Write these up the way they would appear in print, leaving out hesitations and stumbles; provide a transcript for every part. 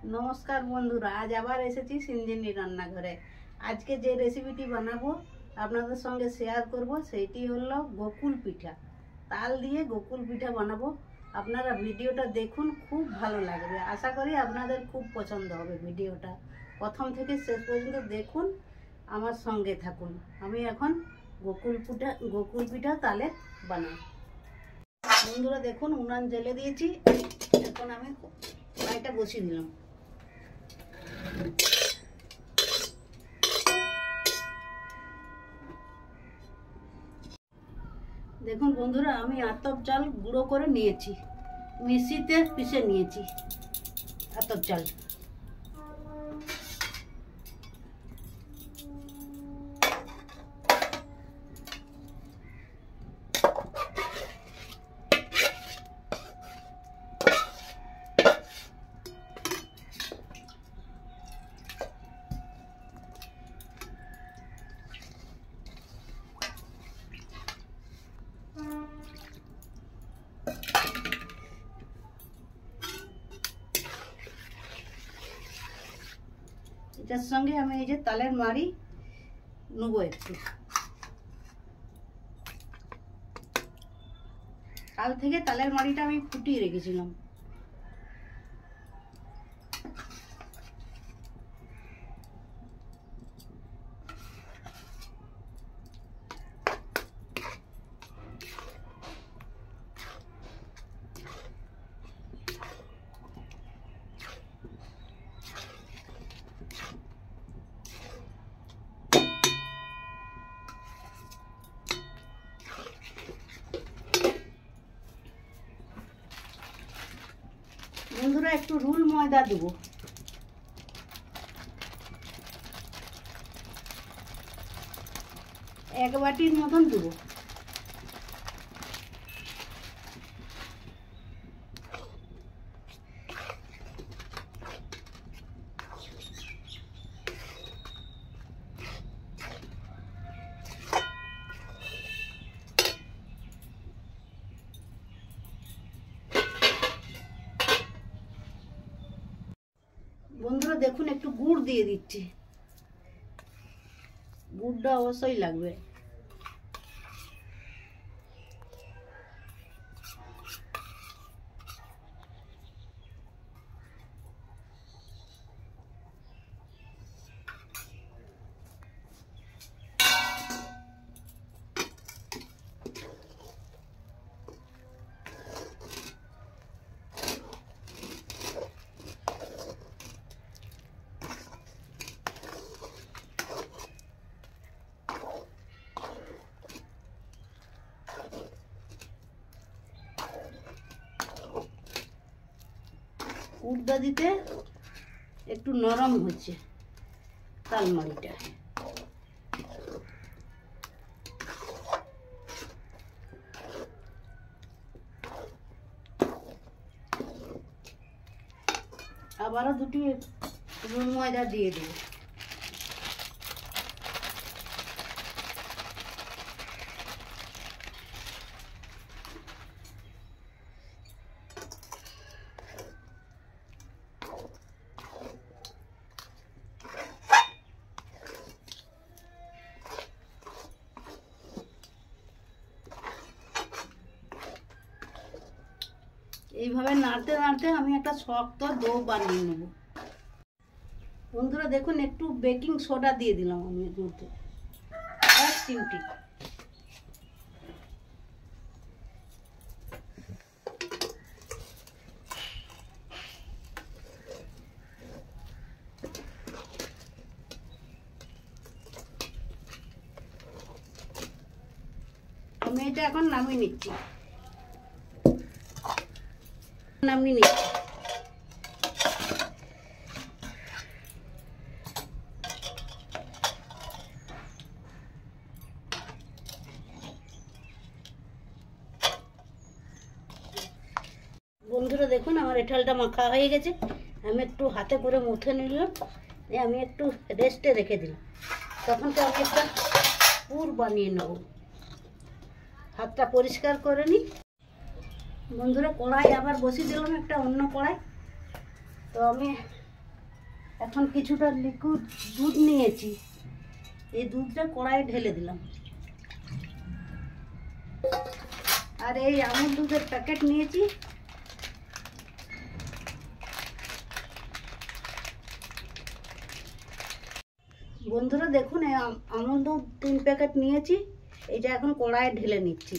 নমস্কার বন্ধুরা, আজ আবার এসেছি সিঞ্জিনী রান্নাঘরে। আজকে যে রেসিপিটি বানাবো আপনাদের সঙ্গে শেয়ার করব সেইটি হলো গোকুল পিঠা। তাল দিয়ে গোকুল পিঠা বানাবো। আপনারা ভিডিওটা দেখুন, খুব ভালো লাগবে। আশা করি আপনাদের খুব পছন্দ হবে ভিডিওটা। প্রথম থেকে শেষ পর্যন্ত দেখুন, আমার সঙ্গে থাকুন। আমি এখন গোকুল পিঠা তালে বানাই। বন্ধুরা দেখুন, উনান জ্বেলে দিয়েছি। এখন আমি কড়াইটা বসিয়ে দিলাম। দেখুন বন্ধুরা, আমি আতপ চাল গুঁড়ো করে নিয়েছি, মিক্সিতে পিষে নিয়েছি আতপ চাল। এটার সঙ্গে আমি এই যে তালের মাড়ি নেবো একটু। কাল থেকে তালের মাড়িটা আমি ফুটিয়ে রেখেছিলাম। বন্ধুরা একটু রুল ময়দা দেবো। এক বাটির মতন দেবো। বন্ধুরা দেখুন, একটু গুড় দিয়ে দিচ্ছি। গুড়টা অবশ্যই লাগবে। গুড়টা দিতে একটু নরম হচ্ছে তালমাড়িটা। আবারও দুটি রুল ময়দা দিয়ে দেবো। এইভাবে নাড়তে নাড়তে আমি একটা শক্ত ডো বানিয়ে নেব। বন্ধুরা দেখুন, একটু বেকিং সোডা দিয়ে দিলাম আমি এর মধ্যে, এক চিমটি। আমি এটা এখন নামিয়ে নিচ্ছি। বন্ধুরা দেখুন, আমার এঁঠালটা মাখা হয়ে গেছে। আমি একটু হাতে করে মুঠে নিলাম, আমি একটু রেস্টে রেখে দিলাম। তখন তো আমি একটা পুর বানিয়ে নেব। হাতটা পরিষ্কার করে নিই। বন্ধুরা কড়াই আবার বসিয়ে দিলাম, একটা অন্য কড়াই। তো আমি এখন কিছুটা লিকুইড দুধ নিয়েছি, এই দুধটা কড়াইয়ে ঢেলে দিলাম। আর এই আমুল দুধের প্যাকেট নিয়েছি, বন্ধুরা দেখুন এই আমুল দুধ 3 প্যাকেট নিয়েছি, এটা এখন কড়াইয়ে ঢেলে নিচ্ছি।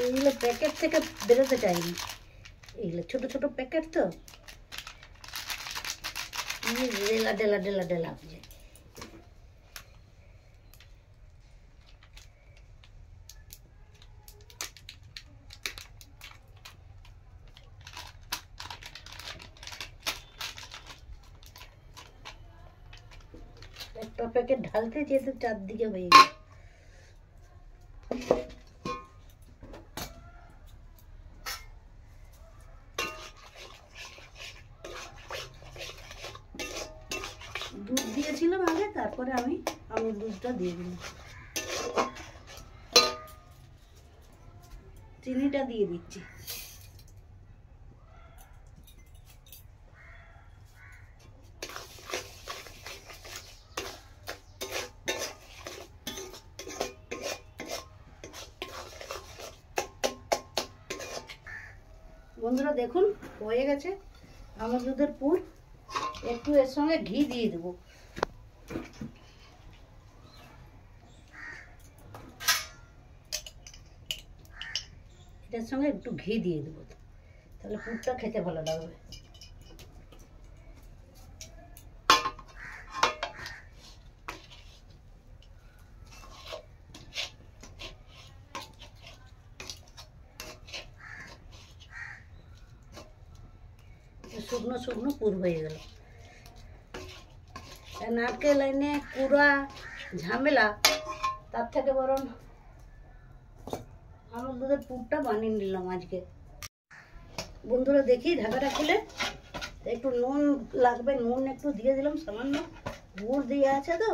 এইগুলো প্যাকেট থেকে বেরোতে চাইনি, এইগুলো ছোট ছোট প্যাকেট তো ডেলা ডেলা ডেলা ডেলা হয়ে একটা প্যাকেট ঢালতে যেতে চারদিকে হয়ে গেল। দুধ দিয়েছিলাম আগে, তারপরে আমি আমুল দুধটা দিয়ে দিলাম, চিনিটা দিয়ে দিচ্ছি। বন্ধুরা দেখুন হয়ে গেছে আমুল দুধের পুর। একটু এর সঙ্গে ঘি দিয়ে দেবো, এটার সঙ্গে একটু ঘি দিয়ে দেবো, তাহলে পুরটা খেতে ভালো লাগবে। শুকনো শুকনো পুর হয়ে গেল। নারকেল এনে কুড়া ঝামেলা, তার থেকে বরং আমুল দুধের পুরটা বানিয়ে নিলাম আজকে। বন্ধুরা দেখি ঢাকাটা খুলে, একটু নুন লাগবে, নুন একটু দিয়ে দিলাম, সামান্য গুড় দিয়ে আছে তো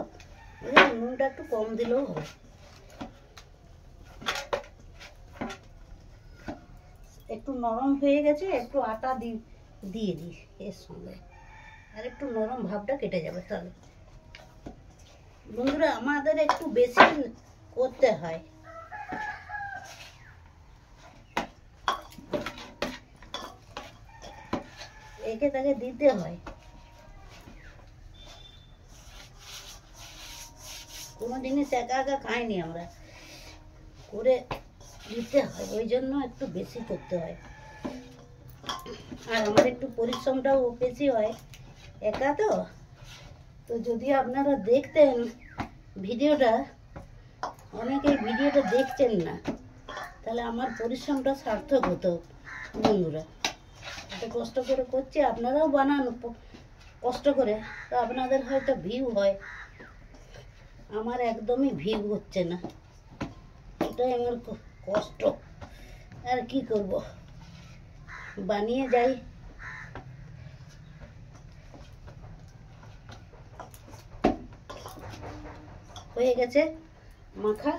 নুনটা একটু কম দিলেও হবে। একটু নরম হয়ে গেছে, একটু আটা দিয়ে দিই এর সঙ্গে, আর একটু নরম ভাবটা কেটে যাবে তাহলে। বন্ধুরা আমাদের একটু বেশি করতে হয়, একে তাকে দিতে হয়, কোনো জিনিস একা একা খাইনি আমরা, করে দিতে হয়, ওই জন্য একটু বেশি করতে হয়। আর আমার একটু পরিশ্রমটাও বেশি হয়, একা তো যদি আপনারা দেখতেন ভিডিওটা, অনেকেই ভিডিওটা দেখছেন না, তাহলে আমার পরিশ্রমটা সার্থক হতো। বন্ধুরা এত কষ্ট করে করছি, আপনারাও বানান কষ্ট করে, তো আপনাদের হয়তো ভিউ হয়, আমার একদমই ভিউ হচ্ছে না, এটাই আমার কষ্ট। আর কি করব, বানিয়ে যাই। হয়ে গেছে মাখা,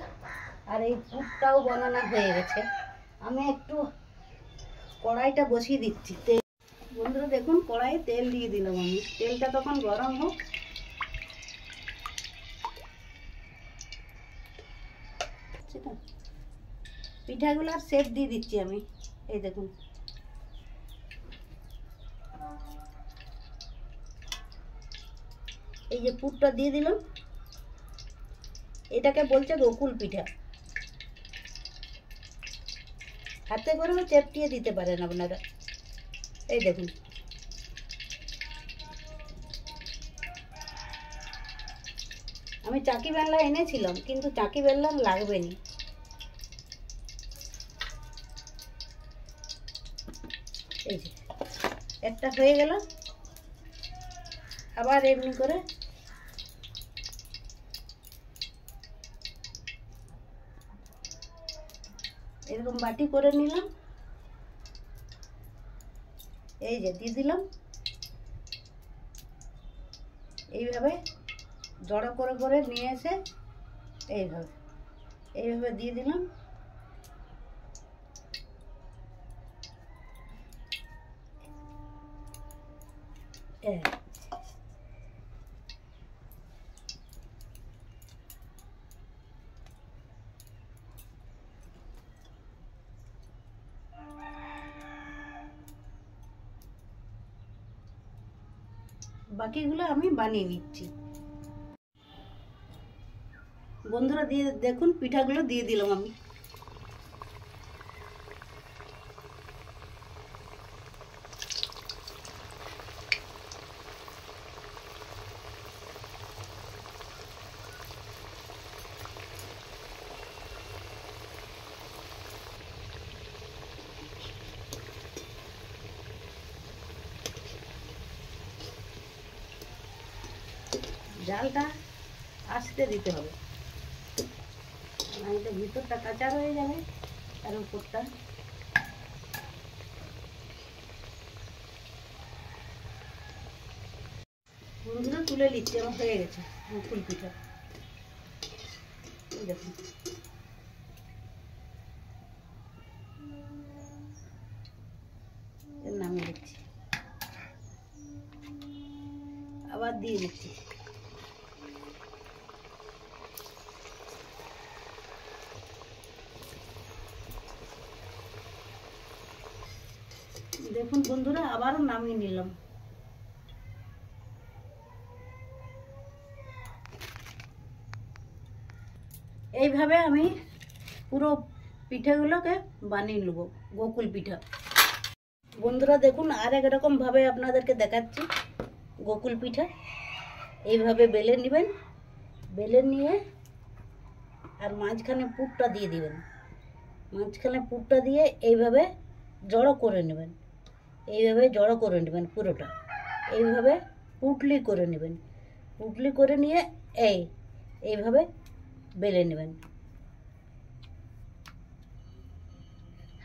আর এই পুরটাও বানানো হয়ে গেছে। আমি একটু কড়াইটা বসিয়ে দিচ্ছি। বন্ধুরা দেখুন কড়াইয়ে তেল দিয়ে দিলাম আমি, তেলটা তখন গরম হোক। পিঠাগুলার শেপ দিয়ে দিচ্ছি আমি, এই দেখুন এই যে পুরটা দিয়ে দিলাম, এটাকে বলছে গোকুল পিঠা। হাতে করেও চেপটিয়ে দিতে পারেন আপনারা। এই দেখুন, আমি চাকি বেলনা এনেছিলাম, কিন্তু চাকি বেলনা লাগবে না। এই যে একটা হয়ে গেল, আবার এমনি করে এরকম বাটি করে নিলাম। এই যে দিয়ে দিলাম, এইভাবে জড়ো করে করে নিয়ে এসে এইভাবে দিয়ে দিলাম। বাকিগুলো আমি বানিয়ে নিচ্ছি। বন্ধুরা দিয়ে দেখুন, পিঠাগুলো দিয়ে দিলাম আমি। জালটা আস্তে দিতে হবে, নাহলে ভিতরটা কাঁচা হয়ে যাবে আর উপরটা। বন্ধুরা তুলে নিচ্ছি, আমার হয়ে গেছে গোকুল পিঠা। দেখুন, নামিয়ে দিচ্ছি, আবার দিয়ে দিচ্ছি। দেখুন বন্ধুরা, আবারও নামিয়ে নিলাম। এইভাবে আমি পুরো পিঠাগুলোকে বানিয়ে নেব, গোকুল পিঠা। বন্ধুরা দেখুন, আর একরকম ভাবে আপনাদেরকে দেখাচ্ছি গোকুল পিঠা। এইভাবে বেলে নেবেন, বেলে নিয়ে আর মাঝখানে পুরটা দিয়ে দিবেন। মাঝখানে পুরটা দিয়ে এইভাবে জড়ো করে নেবেন, এইভাবে জড়ো করে নেবেন পুরোটা। এইভাবে পুটলি করে নেবেন, পুটলি করে নিয়ে এইভাবে বেলে নেবেন।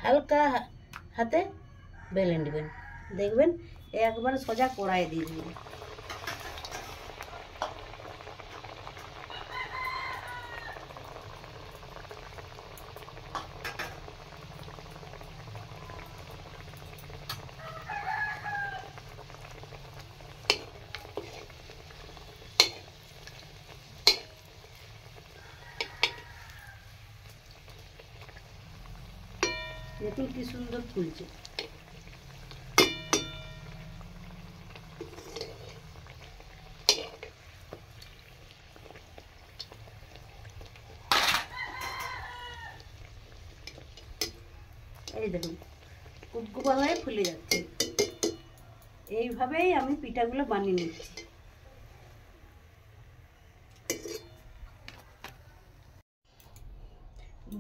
হালকা হাতে বেলে নেবেন, দেখবেন একবার সোজা কড়াই দিয়ে দিবেন। দেখুন কি সুন্দর ফুলছে। এই দেখুন কুপকুপা হয়ে ফুলে যাচ্ছে। এইভাবেই আমি পিঠাগুলো বানিয়ে নিচ্ছি।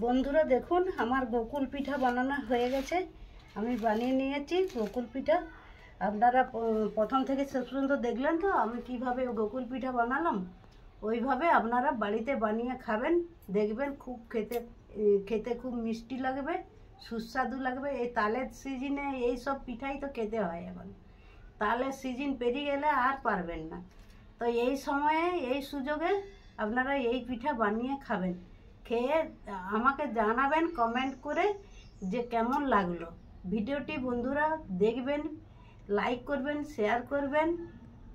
বন্ধুরা দেখুন, আমার গোকুল পিঠা বানানো হয়ে গেছে। আমি বানিয়ে নিয়েছি গোকুল পিঠা। আপনারা প্রথম থেকে শেষ পর্যন্ত দেখলেন তো আমি কিভাবে গোকুল পিঠা বানালাম। ওইভাবে আপনারা বাড়িতে বানিয়ে খাবেন, দেখবেন খুব খেতে খুব মিষ্টি লাগবে, সুস্বাদু লাগবে। এই তালের সিজনে এই সব পিঠাই তো খেতে হয়। এখন তালের সিজন পেরিয়ে গেলে আর পারবেন না। তো এই সময়ে এই সুযোগে আপনারা এই পিঠা বানিয়ে খাবেন, খেয়ে আমাকে জানাবেন কমেন্ট করে যে কেমন লাগলো ভিডিওটি। বন্ধুরা দেখবেন, লাইক করবেন, শেয়ার করবেন।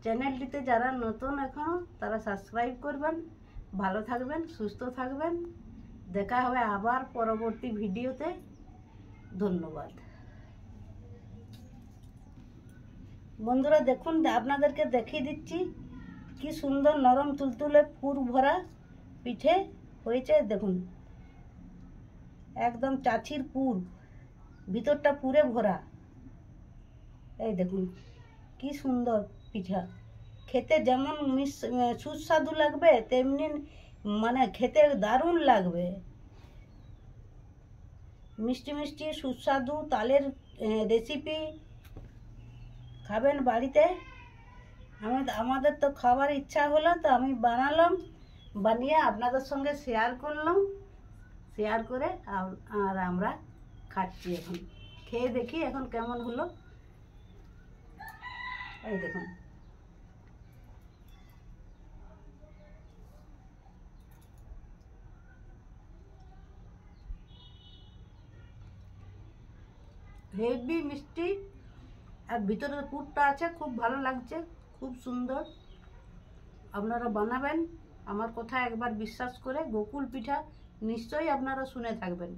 চ্যানেলটিতে যারা নতুন এখনও তারা সাবস্ক্রাইব করবেন। ভালো থাকবেন, সুস্থ থাকবেন। দেখা হবে আবার পরবর্তী ভিডিওতে। ধন্যবাদ। বন্ধুরা দেখুন, আপনাদেরকে দেখিয়ে দিচ্ছি কি সুন্দর নরম তুলতুলে পুর ভরা পিঠে হয়েছে দেখুন, একদম চাছির পুর, ভিতরটা পুরে ভরা। এই দেখুন কি সুন্দর পিঠা, খেতে যেমন সুস্বাদু লাগবে তেমনি মানে খেতে দারুণ লাগবে। মিষ্টি মিষ্টি সুস্বাদু তালের রেসিপি খাবেন বাড়িতে। আমাদের তো খাবার ইচ্ছা হলো, তো আমি বানালাম, বানিয়ে আপনাদের সঙ্গে শেয়ার করলাম, শেয়ার করে আর আমরা খাচ্ছি। এখন খেয়ে দেখি এখন কেমন হলো। এই দেখুন, হেভি মিষ্টি, আর ভিতরের পুরটা আছে, খুব ভালো লাগছে, খুব সুন্দর। আপনারা বানাবেন, আমার কথা একবার বিশ্বাস করে। গোকুল পিঠা নিশ্চয়ই আপনারা শুনে থাকবেন।